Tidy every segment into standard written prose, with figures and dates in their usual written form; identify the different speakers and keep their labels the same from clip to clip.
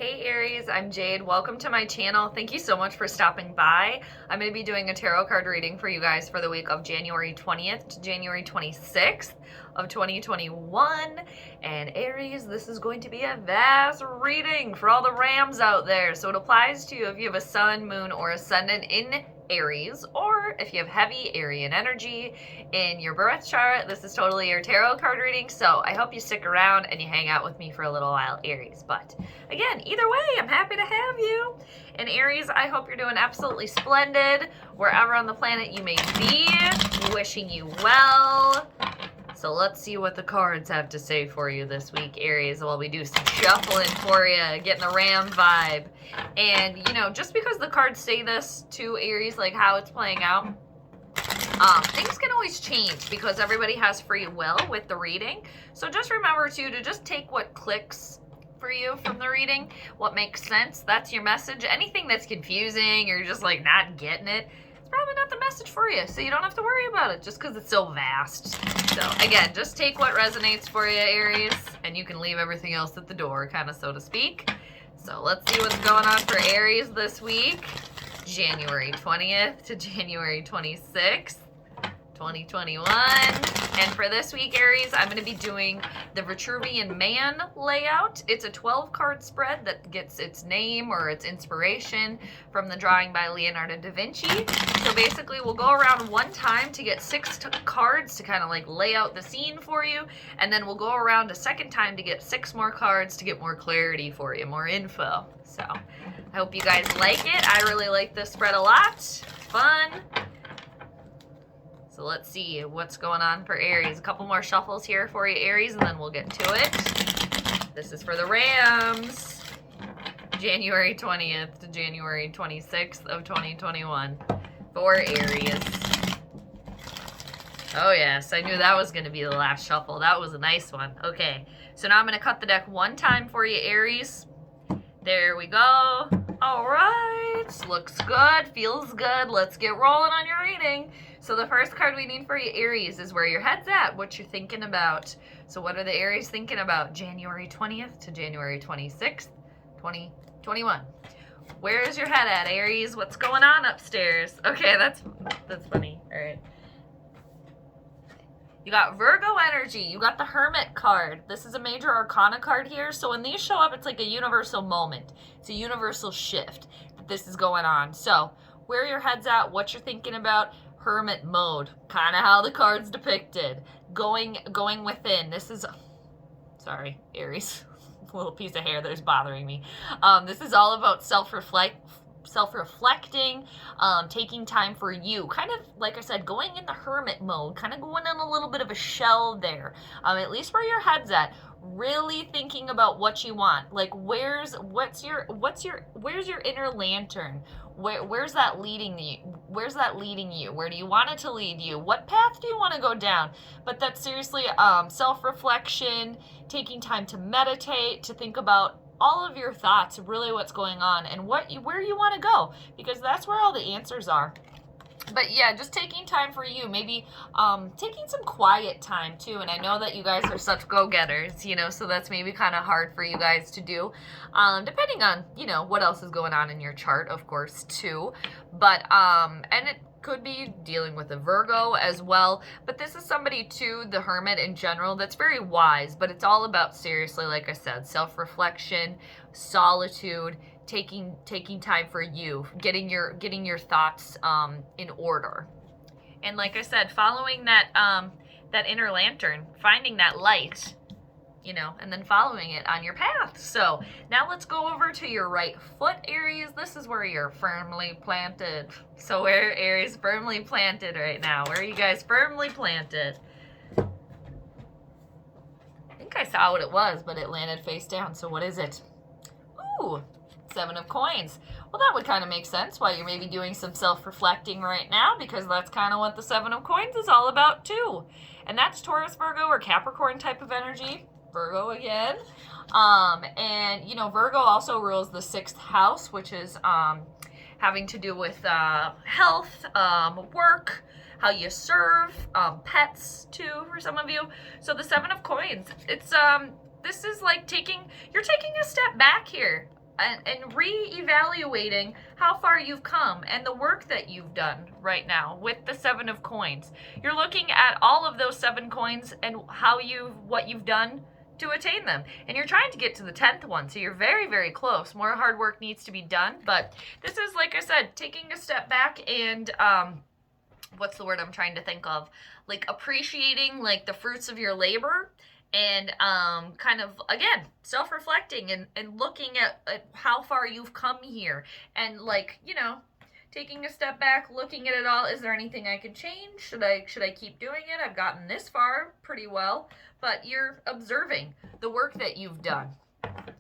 Speaker 1: Hey Aries, I'm Jade. Welcome to my channel. Thank you so much for stopping by. I'm going to be doing a tarot card reading for you guys for the week of January 20th to January 26th of 2021. And Aries, this is going to be a vast reading for all the Rams out there. So it applies to you if you have a sun, moon, or ascendant in Aries, or if you have heavy Aryan energy in your birth chart. This is totally your tarot card reading, so I hope you stick around and you hang out with me for a little while, Aries. But again, either way, I'm happy to have you. And Aries, I hope you're doing absolutely splendid wherever on the planet you may be. Wishing you well. So let's see what the cards have to say for you this week, Aries, while we do some shuffling for you, getting the Ram vibe. And, you know, just because the cards say this to Aries, like how it's playing out, things can always change because everybody has free will with the reading. So just remember, too, to just take what clicks for you from the reading, what makes sense. That's your message. Anything that's confusing or just, like, not getting it, probably not the message for you, so you don't have to worry about it just because it's so vast. So again, just take what resonates for you, Aries, and you can leave everything else at the door, kind of, so to speak. So let's see what's going on for Aries this week, January 20th to January 26th, 2021. And for this week, Aries, I'm going to be doing the Vitruvian Man layout. It's a 12-card spread that gets its name or its inspiration from the drawing by Leonardo da Vinci. So basically, we'll go around one time to get 6 cards to kind of like lay out the scene for you. And then we'll go around a second time to get 6 more cards to get more clarity for you, more info. So I hope you guys like it. I really like this spread a lot. Fun. So let's see what's going on for Aries. A couple more shuffles here for you, Aries, and then we'll get to it. This is for the Rams, January 20th to January 26th of 2021 for Aries. Oh yes, I knew that was going to be the last shuffle. That was a nice one. Okay, so now I'm going to cut the deck one time for you, Aries. There we go. All right, looks good, feels good. Let's get rolling on your reading. So the first card we need for you, Aries, is where your head's at, what you're thinking about. So what are the Aries thinking about January 20th to January 26th, 2021? Where is your head at, Aries? What's going on upstairs? Okay, that's funny. All right. You got Virgo energy. You got the Hermit card. This is a major arcana card here. So when these show up, it's like a universal moment. It's a universal shift that this is going on. So where your head's at, what you're thinking about, Hermit mode, kind of how the card's depicted. Going within. This is, sorry, Aries, a little piece of hair that's bothering me. This is all about self-reflecting, taking time for you. Kind of, like I said, going in the Hermit mode, kind of going in a little bit of a shell there. At least where your head's at. Really thinking about what you want. Like where's your inner lantern? Where's that leading you? Where's that leading you? Where do you want it to lead you? What path do you want to go down? But that's seriously self-reflection, taking time to meditate, to think about all of your thoughts, really what's going on and where you want to go, because that's where all the answers are. But yeah, just taking time for you, maybe taking some quiet time too. And I know that you guys are such go-getters, you know, so that's maybe kind of hard for you guys to do, depending on, you know, what else is going on in your chart, of course, too. But, and it could be dealing with a Virgo as well. But this is somebody too, the Hermit in general, that's very wise, but it's all about, seriously, like I said, self-reflection, solitude, taking time for you, getting your thoughts in order. And like I said, following that inner lantern, finding that light, you know, and then following it on your path. So now let's go over to your right foot, Aries. This is where you're firmly planted. So where Aries firmly planted right now? Where are you guys firmly planted? I think I saw what it was, but it landed face down. So what is it? Ooh, 7 of coins. Well, that would kind of make sense why you're maybe doing some self-reflecting right now, because that's kind of what the 7 of coins is all about too. And that's Taurus, Virgo, or Capricorn type of energy. Virgo again. And, you know, Virgo also rules the 6th house, which is having to do with health, work, how you serve, pets too for some of you. So the 7 of coins, it's this is like you're taking a step back here. and re-evaluating how far you've come and the work that you've done right now with the 7 of coins. You're looking at all of those 7 coins and what you've done to attain them. And you're trying to get to the 10th one, so you're very, very close. More hard work needs to be done, but this is, like I said, taking a step back and, what's the word I'm trying to think of? Like appreciating like the fruits of your labor and kind of, again, self-reflecting and looking at how far you've come here and, like, you know, taking a step back, looking at it all. Is there anything I could change? Should I keep doing it? I've gotten this far pretty well, but you're observing the work that you've done,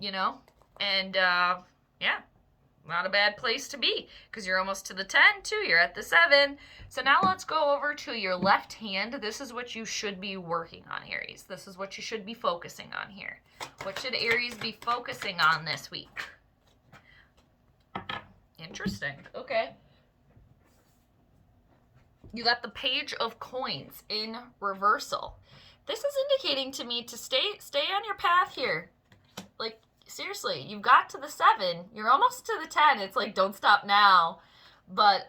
Speaker 1: you know, and yeah, not a bad place to be because you're almost to the 10 too. You're at the 7. So now let's go over to your left hand. This is what you should be working on, Aries. This is what you should be focusing on here. What should Aries be focusing on this week? Interesting. Okay. You got the Page of Coins in reversal. This is indicating to me to stay on your path here. Like, seriously, you've got to the 7. You're almost to the 10. It's like, don't stop now. But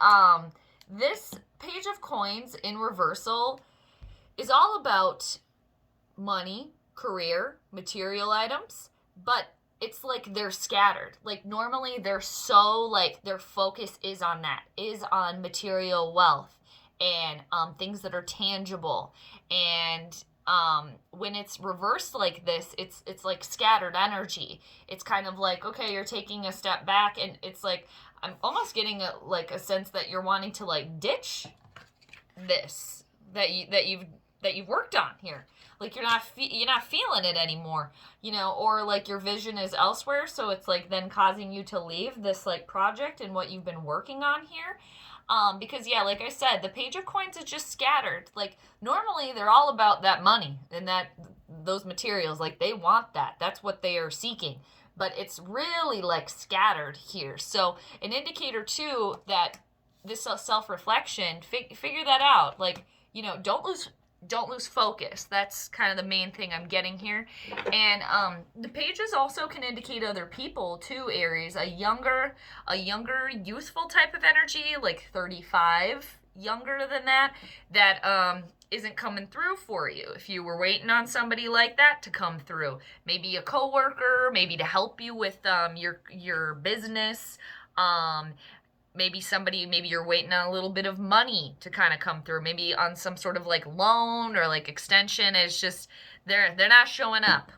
Speaker 1: this Page of Coins in reversal is all about money, career, material items, but it's like they're scattered. Like normally they're so like their focus is on that, is on material wealth and things that are tangible. And when it's reversed like this, it's like scattered energy. It's kind of like, okay, you're taking a step back, and it's like I'm almost getting a sense that you're wanting to like ditch this that you've worked on here. Like you're not feeling it anymore, you know, or like your vision is elsewhere, so it's like then causing you to leave this like project and what you've been working on here. Because yeah, like I said, the Page of Coins is just scattered. Like normally they're all about that money and those materials. Like they want that. That's what they are seeking. But it's really like scattered here. So an indicator too that this self-reflection, figure that out. Like, you know, don't lose focus. That's kind of the main thing I'm getting here. And the pages also can indicate other people too, Aries. A younger, youthful type of energy, like 35, younger than that isn't coming through for you. If you were waiting on somebody like that to come through, maybe a coworker, maybe to help you with your business, maybe you're waiting on a little bit of money to kind of come through, maybe on some sort of like loan or like extension. It's just they're not showing up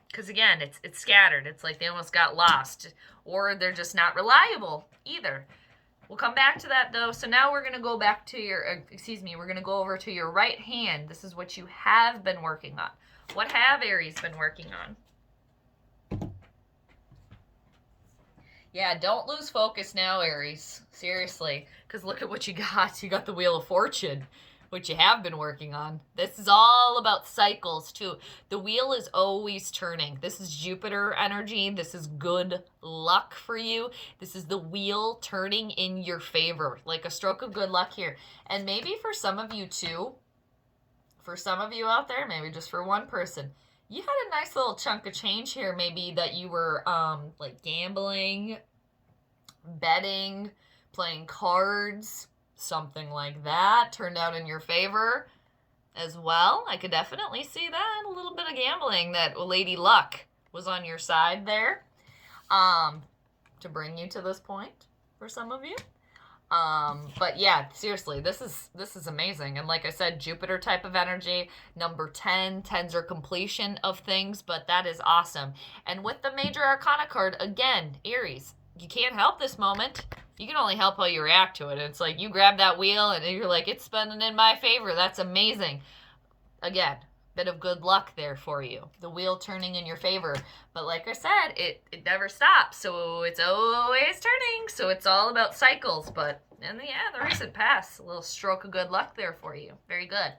Speaker 1: because again, it's scattered. It's like they almost got lost, or they're just not reliable either. We'll come back to that though. So now we're going to go back to we're going to go over to your right hand. This is what you have been working on. What have Aries been working on? Yeah, don't lose focus now, Aries. Seriously, because look at what you got. You got the Wheel of Fortune, which you have been working on. This is all about cycles, too. The wheel is always turning. This is Jupiter energy. This is good luck for you. This is the wheel turning in your favor, like a stroke of good luck here. And maybe for some of you, too, for some of you out there, maybe just for one person, you had a nice little chunk of change here, maybe that you were like gambling, betting, playing cards, something like that turned out in your favor as well. I could definitely see that. A little bit of gambling, that Lady Luck was on your side there to bring you to this point for some of you. But yeah, seriously, this is amazing. And like I said, Jupiter type of energy, number 10, 10s are completion of things, but that is awesome. And with the Major Arcana card, again, Aries, you can't help this moment. You can only help how you react to it. It's like you grab that wheel and you're like, it's spinning in my favor. That's amazing. Again, bit of good luck there for you. The wheel turning in your favor. But like I said, it never stops. So it's always turning. So it's all about cycles. But in the recent past, a little stroke of good luck there for you. Very good.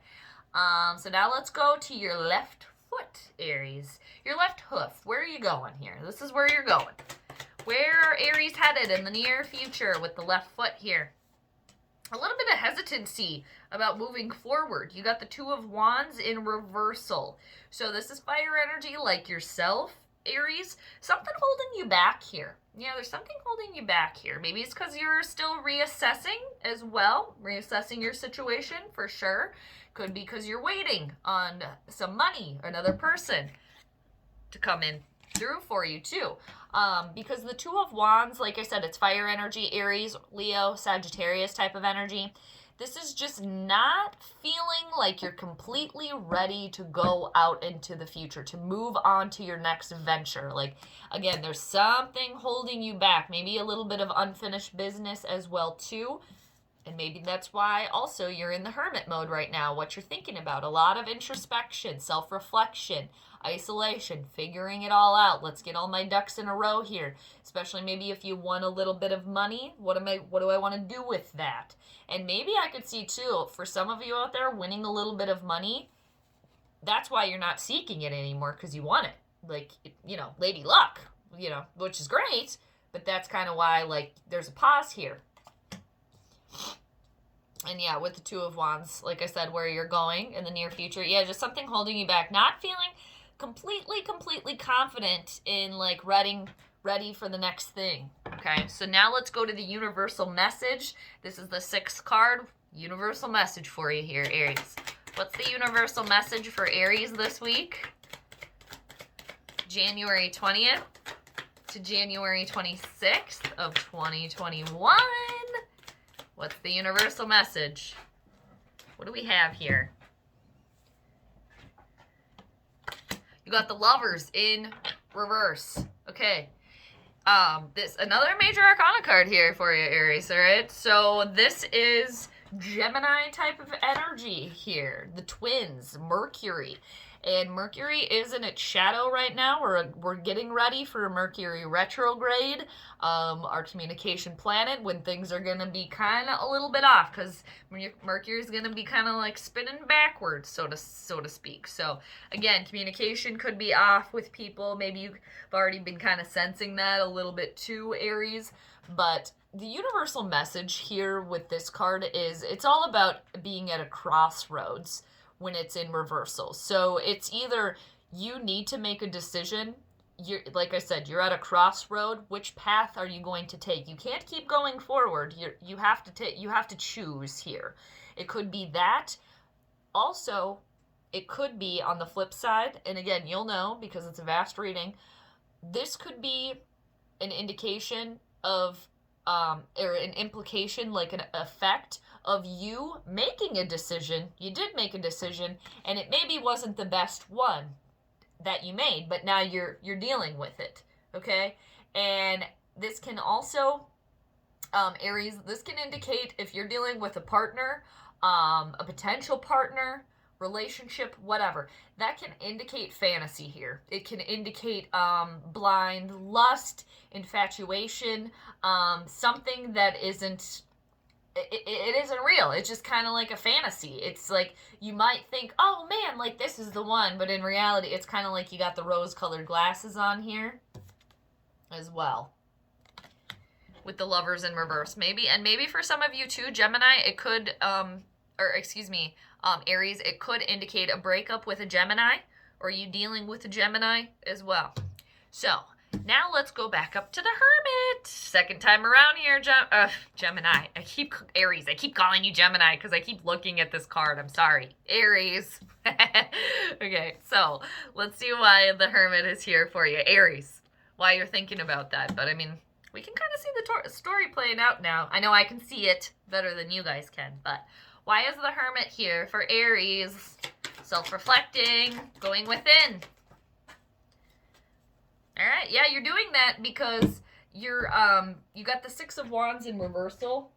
Speaker 1: So now let's go to your left foot, Aries. Your left hoof. Where are you going here? This is where you're going. Where are Aries headed in the near future with the left foot here? A little bit of hesitancy about moving forward. You got the Two of Wands in reversal. So this is fire energy like yourself. Aries, something holding you back here. Yeah, there's something holding you back here. Maybe it's because you're still reassessing as well, reassessing your situation for sure. Could be because you're waiting on some money, another person to come in through for you too. Because the Two of Wands, like I said, it's fire energy, Aries, Leo, Sagittarius type of energy. This is just not feeling like you're completely ready to go out into the future, to move on to your next venture. Like, again, there's something holding you back. Maybe a little bit of unfinished business as well, too. And maybe that's why also you're in the hermit mode right now, what you're thinking about. A lot of introspection, self-reflection, isolation, figuring it all out. Let's get all my ducks in a row here. Especially maybe if you won a little bit of money, what do I want to do with that? And maybe I could see too, for some of you out there winning a little bit of money, that's why you're not seeking it anymore, because you want it. Like, you know, lady luck, you know, which is great, but that's kind of why, like, there's a pause here. And yeah, with the Two of Wands, like I said, where you're going in the near future, yeah, just something holding you back, not feeling completely confident in, like, ready for the next thing. Okay, so now let's go to the universal message. This is the 6th card, universal message for you here, Aries. What's the universal message for Aries this week? January 20th to January 26th of 2021. What's the universal message? What do we have here? You got the Lovers in reverse. Okay. This another major arcana card here for you, Aries, all right? So this is Gemini type of energy here. The twins, Mercury. And Mercury is in its shadow right now. We're getting ready for Mercury retrograde, our communication planet, when things are going to be kind of a little bit off, because Mercury is going to be kind of like spinning backwards, so to speak. So again, communication could be off with people. Maybe you've already been kind of sensing that a little bit too, Aries. But the universal message here with this card is it's all about being at a crossroads when it's in reversal. So it's either you need to make a decision. Like I said, you're at a crossroad. Which path are you going to take? You can't keep going forward. You have to choose here. It could be that. Also, it could be on the flip side, and again, you'll know because it's a vast reading. This could be an indication of or an implication, like an effect of you making a decision. You did make a decision, and it maybe wasn't the best one that you made, but now you're dealing with it, okay? And this can also, Aries, this can indicate if you're dealing with a partner, a potential partner, relationship, whatever. That can indicate fantasy here. It can indicate blind lust, infatuation, something that isn't real. It's just kind of like a fantasy. It's like you might think, oh man, like this is the one, but in reality it's kind of like you got the rose-colored glasses on here as well with the Lovers in reverse. Maybe for some of you too, Gemini, it could Aries, it could indicate a breakup with a Gemini, or you dealing with a Gemini as well. So now let's go back up to the Hermit. Second time around here, Gemini. Aries. I keep calling you Gemini because I keep looking at this card. I'm sorry. Aries. Okay, so let's see why the Hermit is here for you. Aries, why you're thinking about that. But I mean, we can kind of see the story playing out now. I know I can see it better than you guys can, but why is the Hermit here for Aries? Self-reflecting, going within. All right, yeah, you're doing that because you're you got the 6 of Wands in reversal.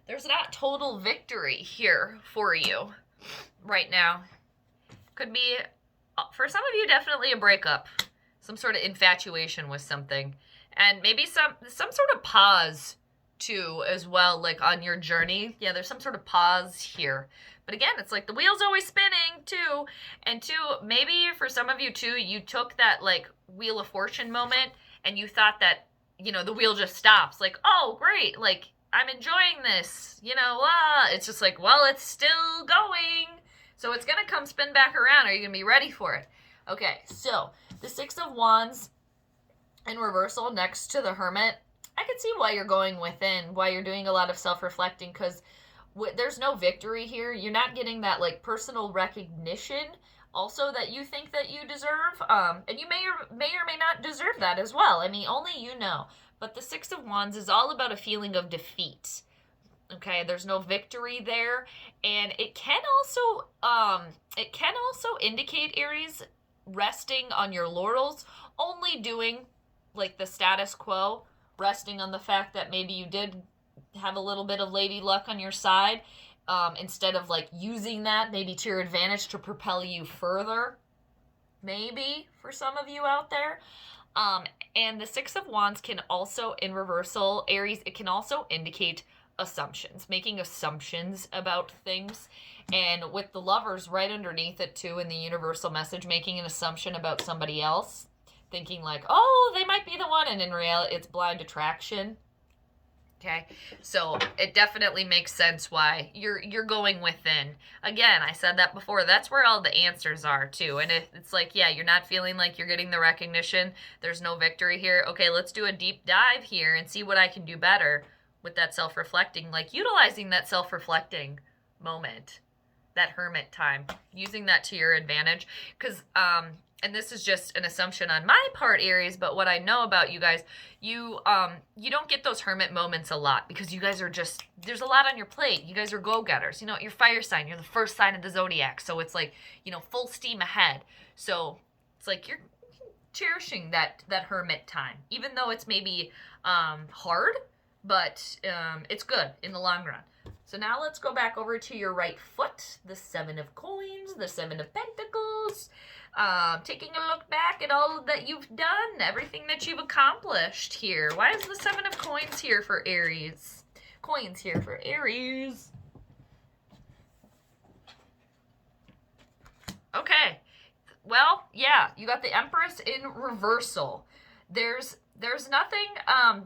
Speaker 1: There's not total victory here for you right now. Could be, for some of you, definitely a breakup, some sort of infatuation with something, and maybe some sort of pause too as well, like on your journey. Yeah, there's some sort of pause here. But again, it's like the wheel's always spinning too. And two, maybe for some of you too, you took that like Wheel of Fortune moment and you thought that, you know, the wheel just stops. Like, oh, great. Like, I'm enjoying this, you know, it's just like, well, it's still going. So it's going to come spin back around. Are you going to be ready for it? Okay, so the Six of Wands in reversal next to the Hermit. I can see why you're going within, why you're doing a lot of self-reflecting, because there's no victory here. You're not getting that like personal recognition also that you think that you deserve, and you may or may not deserve that as well. I mean, only you know. But the Six of Wands is all about a feeling of defeat. Okay, there's no victory there, and it can also indicate, Aries, resting on your laurels, only doing like the status quo, resting on the fact that maybe you did have a little bit of lady luck on your side, instead of like using that maybe to your advantage to propel you further, maybe for some of you out there. And the Six of Wands can also, in reversal, Aries, it can also indicate assumptions, making assumptions about things. And with the Lovers right underneath it too in the universal message, making an assumption about somebody else, thinking like, oh, they might be the one, and in reality it's blind attraction. Okay, so it definitely makes sense why you're going within. Again, I said that before, that's where all the answers are too. And it's like, yeah, you're not feeling like you're getting the recognition, there's no victory here. Okay, let's do a deep dive here and see what I can do better with that self-reflecting, like utilizing that self-reflecting moment, that hermit time, using that to your advantage. Because and this is just an assumption on my part, Aries, but what I know about you guys, you don't get those hermit moments a lot, because you guys are just, there's a lot on your plate. You guys are go-getters. You know, you're fire sign, you're the first sign of the zodiac, so it's like, you know, full steam ahead. So it's like you're cherishing that hermit time, even though it's maybe hard, but it's good in the long run. So now let's go back over to your right foot, the Seven of Coins, the Seven of Pentacles, taking a look back at all that you've done, everything that you've accomplished here. Why is the Seven of Coins here for Aries? Coins here for Aries. Okay. Well, yeah, you got the Empress in reversal. There's nothing, yeah,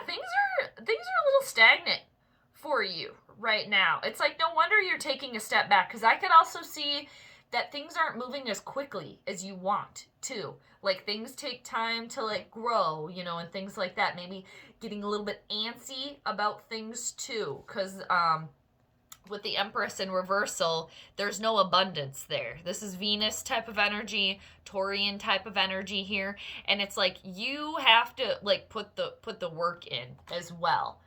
Speaker 1: things are a little stagnant for you right now. It's like, no wonder you're taking a step back, because I could also see that things aren't moving as quickly as you want to. Like, things take time to like grow, you know, and things like that. Maybe getting a little bit antsy about things too, because with the Empress in reversal, there's no abundance there. This is Venus type of energy, Taurian type of energy here, and it's like you have to like put the work in as well.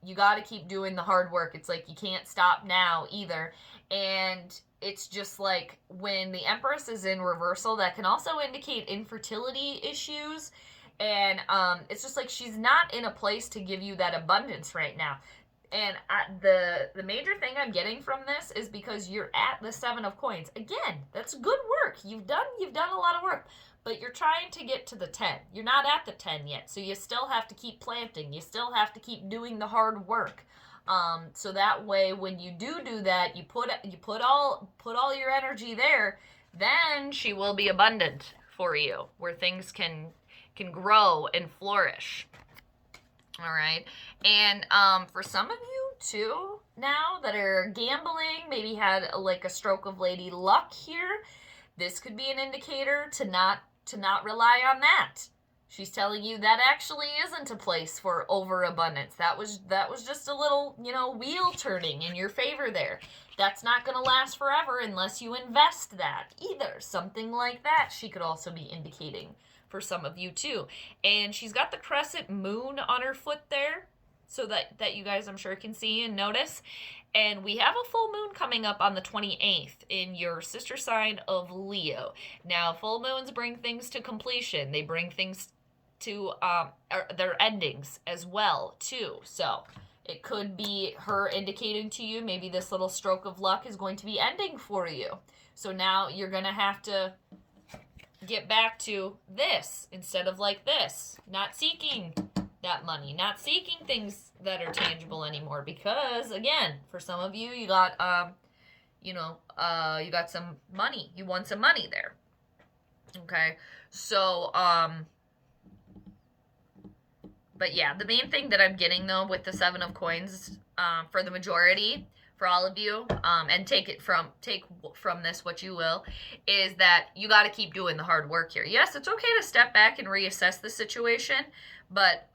Speaker 1: You got to keep doing the hard work. It's like you can't stop now either. And it's just like when the Empress is in reversal, that can also indicate infertility issues. And it's just like she's not in a place to give you that abundance right now. And the major thing I'm getting from this is because you're at the Seven of Coins. Again, that's good work. You've done a lot of work, but you're trying to get to the 10. You're not at the 10 yet, so you still have to keep planting. You still have to keep doing the hard work. So that way, when you do that, you put all your energy there, then she will be abundant for you, where things can grow and flourish. All right. And for some of you too now that are gambling, maybe had like a stroke of lady luck here, this could be an indicator to not rely on that. She's telling you that actually isn't a place for overabundance. That was just a little, you know, wheel turning in your favor there. That's not going to last forever unless you invest that either. Something like that she could also be indicating for some of you too. And she's got the crescent moon on her foot there, so that you guys I'm sure can see and notice. And we have a full moon coming up on the 28th in your sister sign of Leo. Now, full moons bring things to completion. They bring things to their endings as well too. So it could be her indicating to you maybe this little stroke of luck is going to be ending for you. So now you're going to have to get back to this instead of like this, not seeking that money, not seeking things that are tangible anymore, because again, for some of you, you got you got some money, you won some money there. Okay, so but yeah, the main thing that I'm getting though with the Seven of Coins, for the majority for all of you, and take from this what you will, is that you got to keep doing the hard work here. Yes, it's okay to step back and reassess the situation, but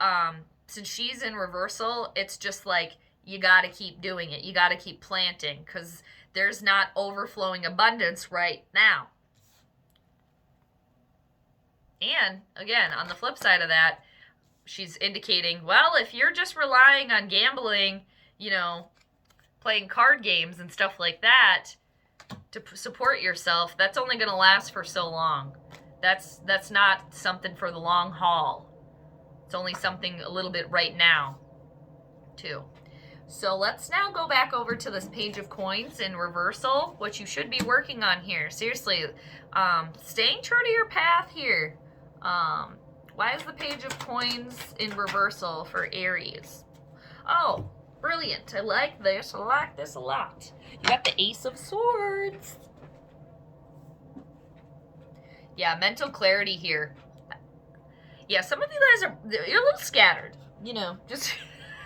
Speaker 1: since she's in reversal, it's just like you got to keep doing it. You got to keep planting, because there's not overflowing abundance right now. And again, on the flip side of that, she's indicating, well, if you're just relying on gambling, you know, playing card games and stuff like that to support yourself, that's only going to last for so long. That's not something for the long haul. It's only something a little bit right now, too. So let's now go back over to this Page of Coins in reversal, what you should be working on here. Seriously, staying true to your path here. Why is the Page of Coins in reversal for Aries? Oh, brilliant. I like this. I like this a lot. You got the Ace of Swords. Yeah, mental clarity here. Yeah, some of you guys you're a little scattered. You know, just...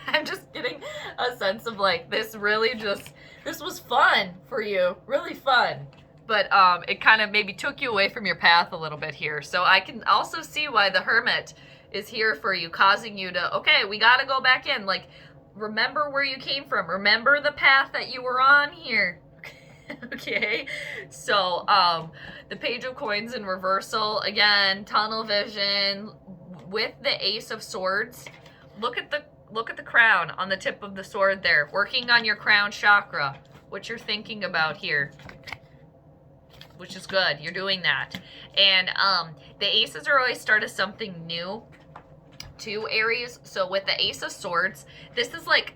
Speaker 1: I'm just getting a sense of like, this was fun for you. Really fun. But it kind of maybe took you away from your path a little bit here. So I can also see why the Hermit is here for you, causing you to, okay, we got to go back in. Like, remember where you came from. Remember the path that you were on here. Okay? So, the Page of Coins in reversal. Again, tunnel vision with the Ace of Swords. Look at the crown on the tip of the sword there. Working on your crown chakra. What you're thinking about here. Which is good. You're doing that. And the aces are always start of something new to Aries. So with the Ace of Swords, this is like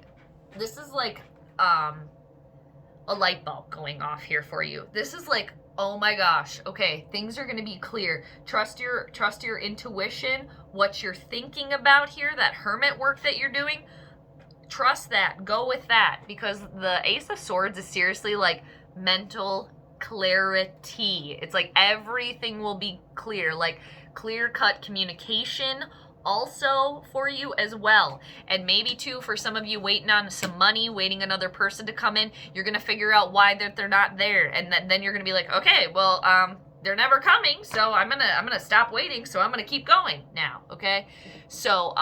Speaker 1: a light bulb going off here for you. This is like, oh my gosh, okay, things are going to be clear. Trust your intuition, what you're thinking about here, that Hermit work that you're doing. Trust that. Go with that, because the Ace of Swords is seriously like mental clarity. It's like everything will be clear, like clear-cut communication also for you as well. And maybe too, for some of you waiting on some money, waiting another person to come in, you're gonna figure out why they're not there, and then you're gonna be like, okay, well, they're never coming, so I'm gonna stop waiting, so I'm gonna keep going now. Okay, so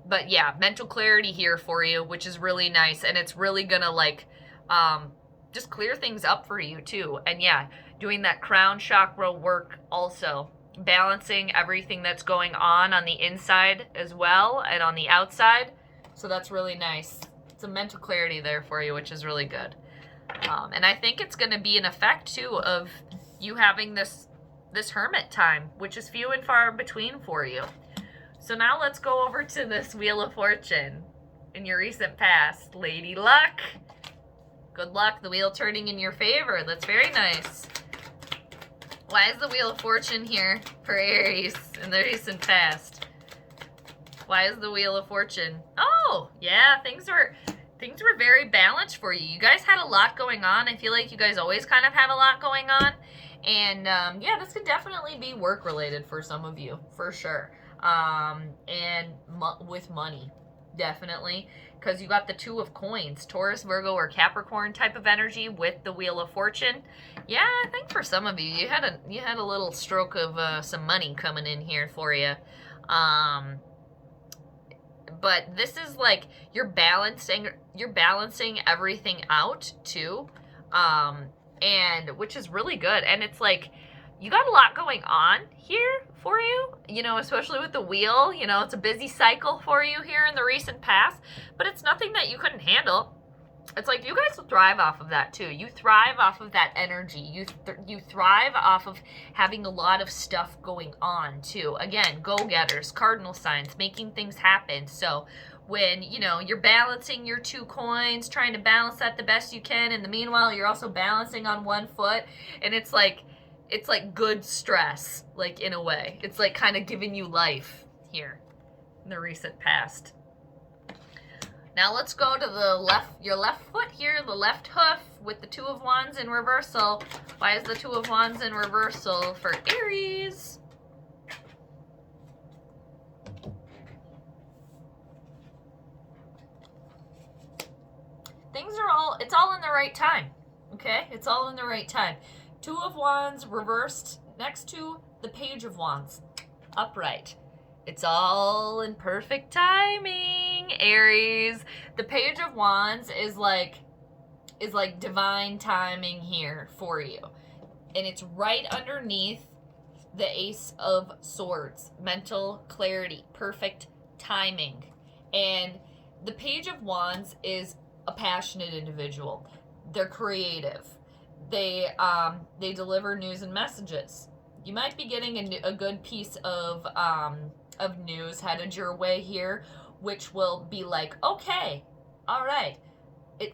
Speaker 1: but yeah, mental clarity here for you, which is really nice, and it's really gonna like just clear things up for you too. And yeah, doing that crown chakra work also, balancing everything that's going on the inside as well and on the outside. So that's really nice. Some mental clarity there for you, which is really good. And I think it's going to be an effect too of you having this Hermit time, which is few and far between for you. So now let's go over to this Wheel of Fortune in your recent past. Lady Luck. Good luck, the wheel turning in your favor. That's very nice. Why is the Wheel of Fortune here for Aries in the recent past? Why is the Wheel of Fortune? Oh, yeah, things were very balanced for you. You guys had a lot going on. I feel like you guys always kind of have a lot going on. And yeah, this could definitely be work related for some of you, for sure. And with money, definitely. Because you got the Two of Coins, Taurus, Virgo, or Capricorn type of energy with the Wheel of Fortune. Yeah, I think for some of you, you had a little stroke of some money coming in here for you. But this is like you're balancing everything out too, and which is really good. And it's like you got a lot going on here for you, you know, especially with the wheel. You know, it's a busy cycle for you here in the recent past, but it's nothing that you couldn't handle. It's like you guys thrive off of that too. You thrive off of that energy. You thrive off of having a lot of stuff going on too. Again, go-getters, cardinal signs, making things happen. So when, you know, you're balancing your two coins, trying to balance that the best you can, and the meanwhile you're also balancing on one foot, and it's like good stress, like in a way. It's like kind of giving you life here in the recent past. Now let's go to your left foot here, the left hoof with the Two of Wands in reversal. Why is the Two of Wands in reversal for Aries? it's all in the right time, okay? It's all in the right time. Two of Wands reversed next to the Page of Wands, upright. It's all in perfect timing, Aries. The Page of Wands is like divine timing here for you. And it's right underneath the Ace of Swords. Mental clarity, perfect timing. And the Page of Wands is a passionate individual. They're creative. They deliver news and messages. You might be getting a good piece of news headed your way here, which will be like, okay, all right,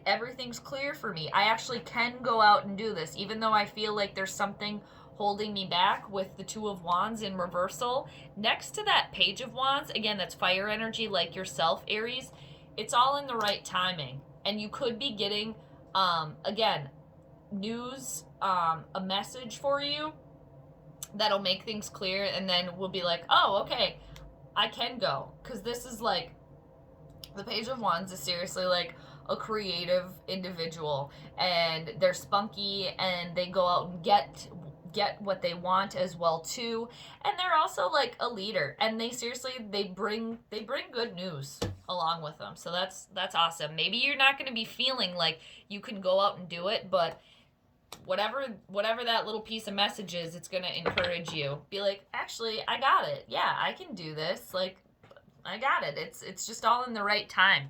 Speaker 1: everything's clear for me. I actually can go out and do this, even though I feel like there's something holding me back with the Two of Wands in reversal. Next to that Page of Wands, again, that's fire energy like yourself, Aries. It's all in the right timing. And you could be getting, again, news, a message for you that'll make things clear, and then we'll be like, oh, okay, I can go. Because this is like, the Page of Wands is seriously like a creative individual, and they're spunky, and they go out and get what they want as well too, and they're also like a leader, and they bring good news along with them. So that's awesome. Maybe you're not going to be feeling like you can go out and do it, but whatever that little piece of message is, it's going to encourage you. Be like, actually, I got it. Yeah, I can do this. Like, I got it. It's just all in the right time.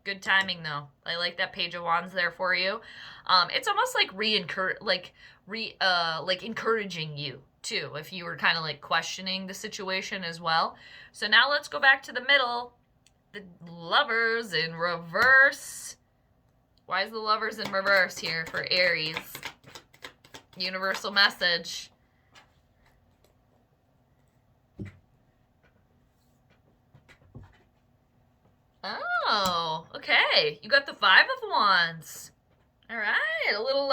Speaker 1: Good timing though. I like that Page of Wands there for you. It's almost like encouraging you too, if you were kind of like questioning the situation as well. So now let's go back to the middle. The Lovers in reverse. Why is the Lovers in reverse here for Aries? Universal message. Oh, okay. You got the Five of Wands. All right, a little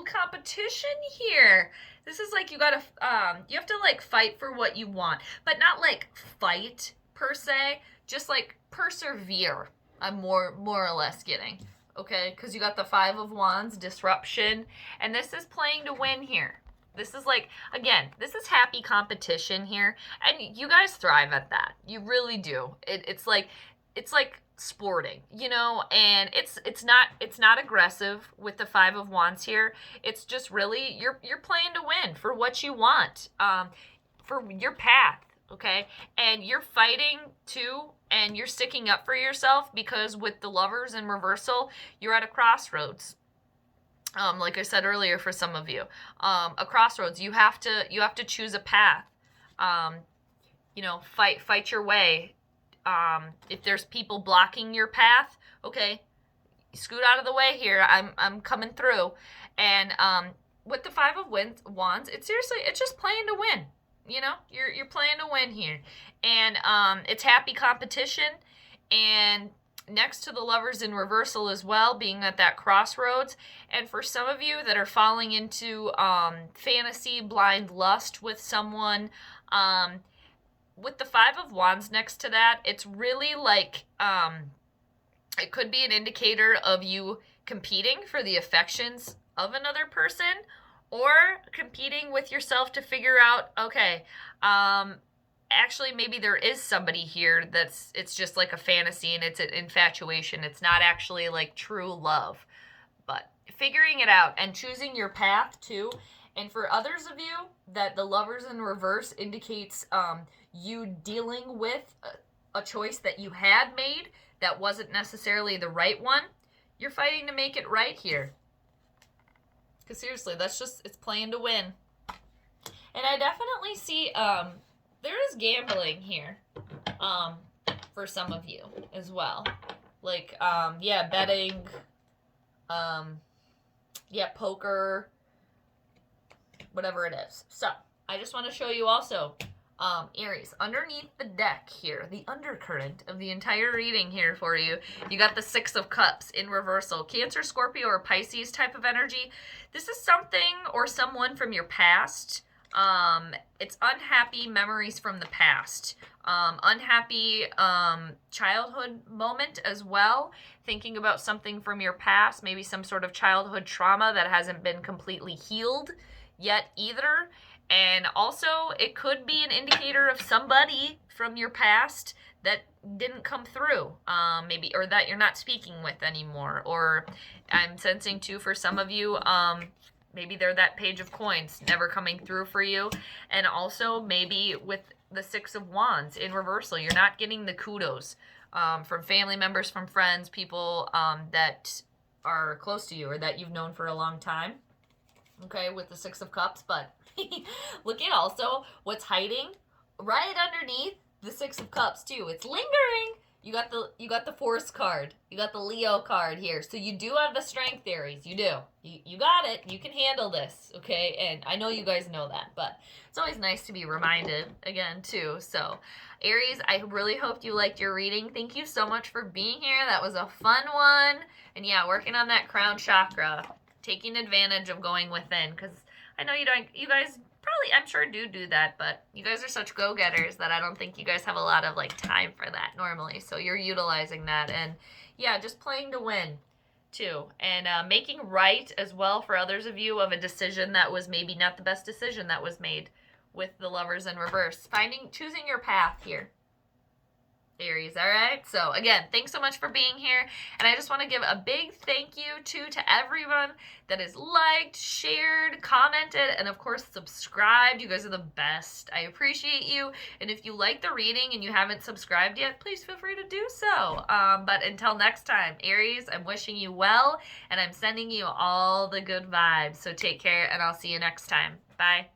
Speaker 1: competition here. This is like you have to like fight for what you want, but not like fight per se, just like persevere. I'm more or less getting, okay? Because you got the Five of Wands, disruption, and this is playing to win here. This is like, again, this is happy competition here, and you guys thrive at that. You really do. It's like sporting, you know, and it's not aggressive with the Five of Wands here. It's just really you're playing to win for what you want, for your path, okay? And you're fighting too, and you're sticking up for yourself, because with the Lovers in reversal, you're at a crossroads. Like I said earlier, for some of you, a crossroads. You have to choose a path. You know, fight your way. If there's people blocking your path, okay, scoot out of the way here. I'm coming through. And with the Five of Wands, it's just playing to win. You know, you're playing to win here, and it's happy competition. And next to the Lovers in reversal as well, being at that crossroads. And for some of you that are falling into fantasy, blind lust with someone, with the Five of Wands next to that, it's really like, it could be an indicator of you competing for the affections of another person, or competing with yourself to figure out, okay, actually maybe there is somebody here it's just like a fantasy, and it's an infatuation. It's not actually like true love, but figuring it out and choosing your path too. And for others of you, that the Lovers in reverse indicates you dealing with a choice that you had made that wasn't necessarily the right one. You're fighting to make it right here. Because seriously, it's playing to win. And I definitely see there is gambling here for some of you as well. Like, betting, poker, whatever it is. So, I just want to show you also, Aries, underneath the deck here, the undercurrent of the entire reading here for you, you got the Six of Cups in reversal. Cancer, Scorpio, or Pisces type of energy. This is something or someone from your past It's unhappy memories from the past. Unhappy childhood moment as well. Thinking about something from your past, maybe some sort of childhood trauma that hasn't been completely healed yet either. And also, it could be an indicator of somebody from your past that didn't come through, maybe, or that you're not speaking with anymore. Or I'm sensing too for some of you, maybe they're that page of coins never coming through for you. And also maybe with the Six of Wands in reversal, you're not getting the kudos from family members, from friends, people that are close to you or that you've known for a long time. Okay, with the Six of Cups, but look at also what's hiding right underneath the Six of Cups too. It's lingering. You got the Force card. You got the Leo card here. So you do have the strength, Aries. You do. You got it. You can handle this, okay? And I know you guys know that, but it's always nice to be reminded again too. So, Aries, I really hope you liked your reading. Thank you so much for being here. That was a fun one. And yeah, working on that crown chakra, taking advantage of going within, because I know you guys probably, I'm sure, do that, but you guys are such go-getters that I don't think you guys have a lot of like time for that normally. So you're utilizing that, and yeah, just playing to win too, and making right as well for others of you of a decision that was maybe not the best decision that was made with the Lovers in reverse. Choosing your path here, Aries. All right, so again, thanks so much for being here, and I just want to give a big thank you to everyone that has liked, shared, commented, and of course subscribed. You guys are the best. I appreciate you, and if you like the reading and you haven't subscribed yet, please feel free to do so. But until next time, Aries, I'm wishing you well, and I'm sending you all the good vibes. So take care, and I'll see you next time. Bye.